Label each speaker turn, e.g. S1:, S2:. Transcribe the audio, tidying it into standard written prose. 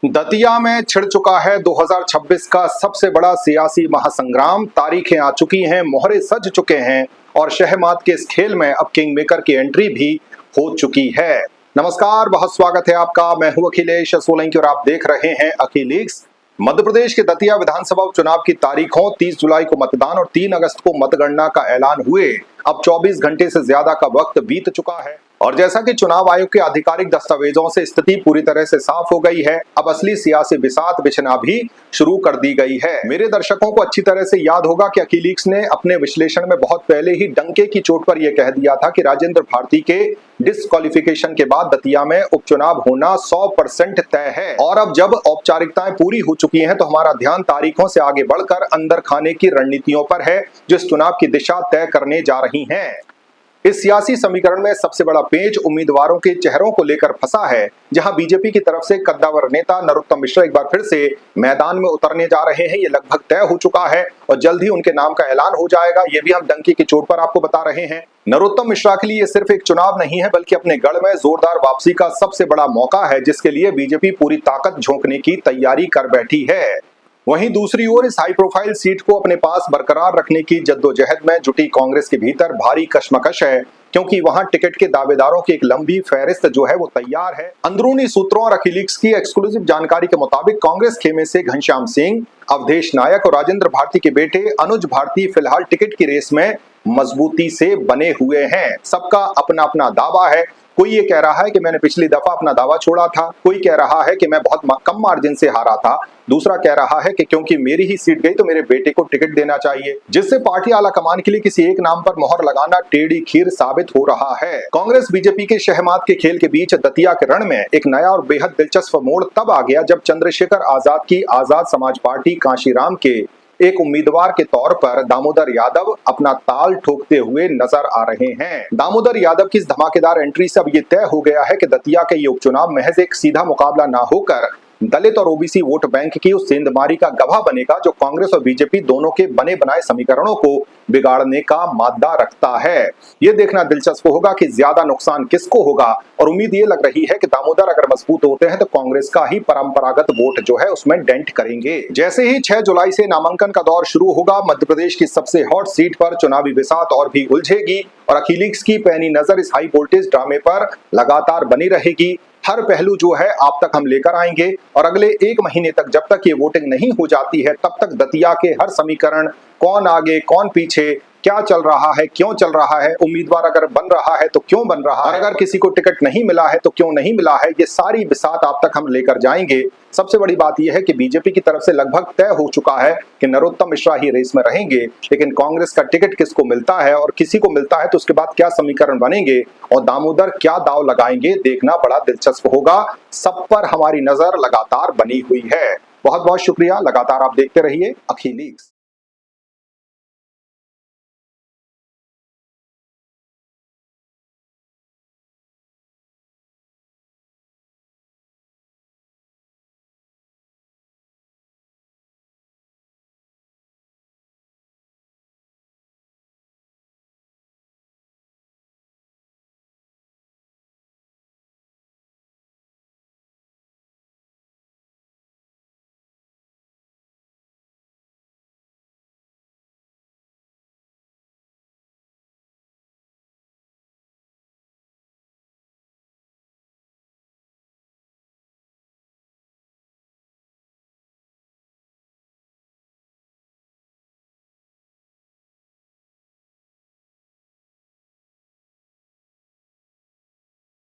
S1: दतिया में छिड़ चुका है 2026 का सबसे बड़ा सियासी महासंग्राम। तारीखें आ चुकी हैं, मोहरे सज चुके हैं और शहमात के इस खेल में अब किंग मेकर की एंट्री भी हो चुकी है। नमस्कार, बहुत स्वागत है आपका। मैं हूं अखिलेश सोलंकी और आप देख रहे हैं अखिलीक्स। मध्य प्रदेश के दतिया विधानसभा उपचुनाव की तारीखों 30 जुलाई को मतदान और 3 अगस्त को मतगणना का ऐलान हुए अब 24 घंटे से ज्यादा का वक्त बीत चुका है और जैसा कि चुनाव आयोग के आधिकारिक दस्तावेजों से स्थिति पूरी तरह से साफ हो गई है, अब असली सियासी बिसात बिछना भी शुरू कर दी गई है। मेरे दर्शकों को अच्छी तरह से याद होगा कि अखिलीक्स ने अपने विश्लेषण में बहुत पहले ही डंके की चोट पर यह कह दिया था कि राजेंद्र भारती के डिस्क्वालिफिकेशन के बाद दतिया में उपचुनाव होना 100% तय है। और अब जब औपचारिकताएं पूरी हो चुकी हैं तो हमारा ध्यान तारीखों से आगे बढ़कर अंदर खाने की रणनीतियों पर है जो इस चुनाव की दिशा तय करने जा रही हैं। इस सियासी समीकरण में सबसे बड़ा पेच उम्मीदवारों के चेहरों को लेकर फंसा है, जहां बीजेपी की तरफ से कद्दावर नेता नरोत्तम मिश्रा एक बार फिर से मैदान में उतरने जा रहे हैं। ये लगभग तय हो चुका है और जल्द ही उनके नाम का ऐलान हो जाएगा। ये भी हम डंकी की चोट पर आपको बता रहे हैं। नरोत्तम मिश्रा के लिए सिर्फ एक चुनाव नहीं है बल्कि अपने गढ़ में जोरदार वापसी का सबसे बड़ा मौका है, जिसके लिए बीजेपी पूरी ताकत झोंकने की तैयारी कर बैठी है। वहीं दूसरी ओर इस हाई प्रोफाइल सीट को अपने पास बरकरार रखने की जद्दोजहद में जुटी कांग्रेस के भीतर भारी कशमकश है, क्योंकि वहां टिकट के दावेदारों की एक लंबी फहरिस्त जो है वो तैयार है। अंदरूनी सूत्रों और अखिलीक्स की एक्सक्लूसिव जानकारी के मुताबिक कांग्रेस खेमे से घनश्याम सिंह, अवधेश नायक और राजेंद्र भारती के बेटे अनुज भारती फिलहाल टिकट की रेस में मजबूती से बने हुए हैं। सबका अपना अपना दावा है। कोई ये कह रहा है कि मैंने पिछली दफा अपना दावा छोड़ा था, कोई कह रहा है कि मैं बहुत कम मार्जिन से हारा था, दूसरा कह रहा है कि क्योंकि मेरी ही सीट गई तो मेरे बेटे को टिकट देना चाहिए, जिससे पार्टी आला कमान के लिए किसी एक नाम पर मोहर लगाना टेढ़ी खीर साबित हो रहा है। कांग्रेस बीजेपी के शहमात के खेल के बीच दतिया के रण में एक नया और बेहद दिलचस्प मोड़ तब आ गया जब चंद्रशेखर आजाद की आजाद समाज पार्टी कांशीराम के एक उम्मीदवार के तौर पर दामोदर यादव अपना ताल ठोकते हुए नजर आ रहे हैं। दामोदर यादव की इस धमाकेदार एंट्री से अब ये तय हो गया है कि दतिया के ये उपचुनाव महज एक सीधा मुकाबला ना होकर दलित और ओबीसी वोट बैंक की उस सेंधमारी का गवाह बनेगा जो कांग्रेस और बीजेपी दोनों के बने बनाए समीकरणों को बिगाड़ने का मादा रखता है। ये देखना दिलचस्प होगा कि ज्यादा नुकसान किसको होगा और उम्मीद ये लग रही है कि दामोदर अगर मजबूत होते हैं तो कांग्रेस का ही परंपरागत वोट जो है उसमें डेंट करेंगे। जैसे ही 6 जुलाई से नामांकन का दौर शुरू होगा, मध्य प्रदेश की सबसे हॉट सीट पर चुनावी बिसात और भी उलझेगी और अखिलीक्स की पैनी नजर इस हाई वोल्टेज ड्रामे पर लगातार बनी रहेगी। हर पहलू जो है आप तक हम लेकर आएंगे और अगले 1 महीने तक जब तक ये वोटिंग नहीं हो जाती है तब तक दतिया के हर समीकरण, कौन आगे कौन पीछे, क्या चल रहा है, क्यों चल रहा है, उम्मीदवार अगर बन रहा है तो क्यों बन रहा है, अगर किसी को टिकट नहीं मिला है तो क्यों नहीं मिला है, ये सारी बिसात आप तक हम लेकर जाएंगे। सबसे बड़ी बात यह है कि बीजेपी की तरफ से लगभग तय हो चुका है कि नरोत्तम मिश्रा ही रेस में रहेंगे, लेकिन कांग्रेस का टिकट किसको मिलता है और किसी को मिलता है तो उसके बाद क्या समीकरण बनेंगे और दामोदर क्या दाव लगाएंगे, देखना बड़ा दिलचस्प होगा। सब पर हमारी नजर लगातार बनी हुई है। बहुत बहुत शुक्रिया, लगातार आप देखते रहिए अखिलीक्स।